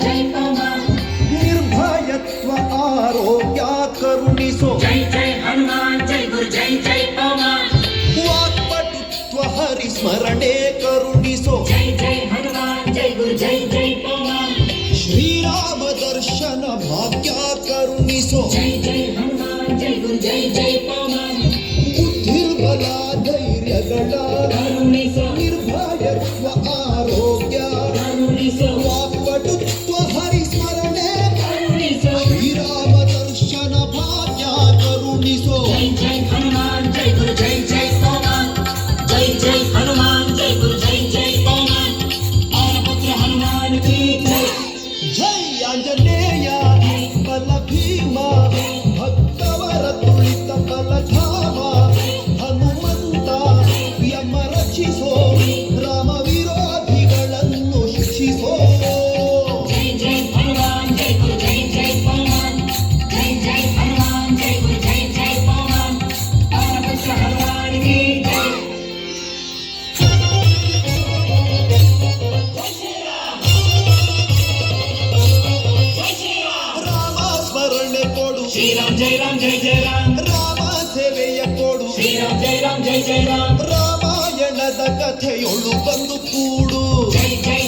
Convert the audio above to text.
ಜೈ ಪವಮಾನ್ ನಿರ್ಭಯತ್ವ ಆರೋಗ್ಯ ಕರುಣಿಸೋ ಜೈ ಜೈ ಹನುಮಾನ್ ಜೈ ಗುರು ಜೈ ಜೈ ಪವಮಾನ್ ವಾಕ್ಪಟುತ್ವ ಹರಿಸ್ಮರಣೆ ಕರುಣಿಸೋ ಜೈ ಜೈ ಹನುಮಾನ್ ಜೈ ಗುರು ಜೈ ಜೈ ಪವಮಾನ್ ಶ್ರೀರಾಮ ದರ್ಶನ ಭಾಗ್ಯ ಕರುಣಿಸೋ ಜೈ ಜೈ ಹನುಮಾನ್ ಜೈ ಗುರು ಜೈ ಜೈ ಪವಮಾನ್ ಬುದ್ಧಿರ್ಬಲ ಧೈರ್ಯಗಳ ಕರುಣಿಸೋ ನಿರ್ಭಯತ್ವ ಆರೋಗ್ಯ ಕರುಣಿಸೋ ವಾಕ್ಪಟುತ್ವ ಹರಿಸ್ಮರಣೆ ಕರುಣಿಸೋ ಶ್ರೀರಾಮ ದರ್ಶನ ಭಾಗ್ಯ ಕರುಣಿಸೋ ಜೈ ಜೈ ಹನುಮಾನ್ ಜೈ ಗುರು ಜೈ ಜೈ ಪವಮಾನ್ ಜೈ ಜೈ ಹನುಮಾನ್ ಜೈ ಗುರು ಜೈ ಜೈ ಪವಮಾನ್ ಅವರ ಪುತ್ರ ಹನುಮಾನ್ ಕಿ ಜೈ ಜೈ ಆಂಜನೇಯ ಬಲ ಭೀಮ ಭಕ್ತವರ ತುಳಿತ ಬಲಧಾಮ ಹನುಮಂತ ಯಮ ರಕ್ಷಿಸೋ ರಾಮ ವಿರೋಧಿಗಳನ್ನು ಶಿಕ್ಷಿಸೋ ಜೈ ಜೈ ಹನುಮಾನ್ ಜೈ ಗುರು ಜೈ ಜೈ ಪವಮಾನ್ ಜೈ ಜೈ ಹನುಮಾನ್ ಜೈ ಗುರು ಜೈ ಜೈ ಪವಮಾನ್ ಅವರ ಪುತ್ರ ಹನುಮಾನ್ ಕಿ ಜೈ ರಾಮ ಸ್ಮರಣೆ ಕೊಡು ಶ್ರೀರಾಮ್ ಜೈ ರಾಮ್ ಜೈ ಜೈ ರಾಮ್ ರಾಮ ಸೇವೆಯ ಕೊಡು ಶ್ರೀರಾಮ್ ಜೈ ರಾಮ್ ಜೈ ಜೈ ರಾಮ್ ರಾಮಾಯಣದ ಕಥೆಯೊಳು ಬಂದು ಕೂಡು ಜೈ ಜೈ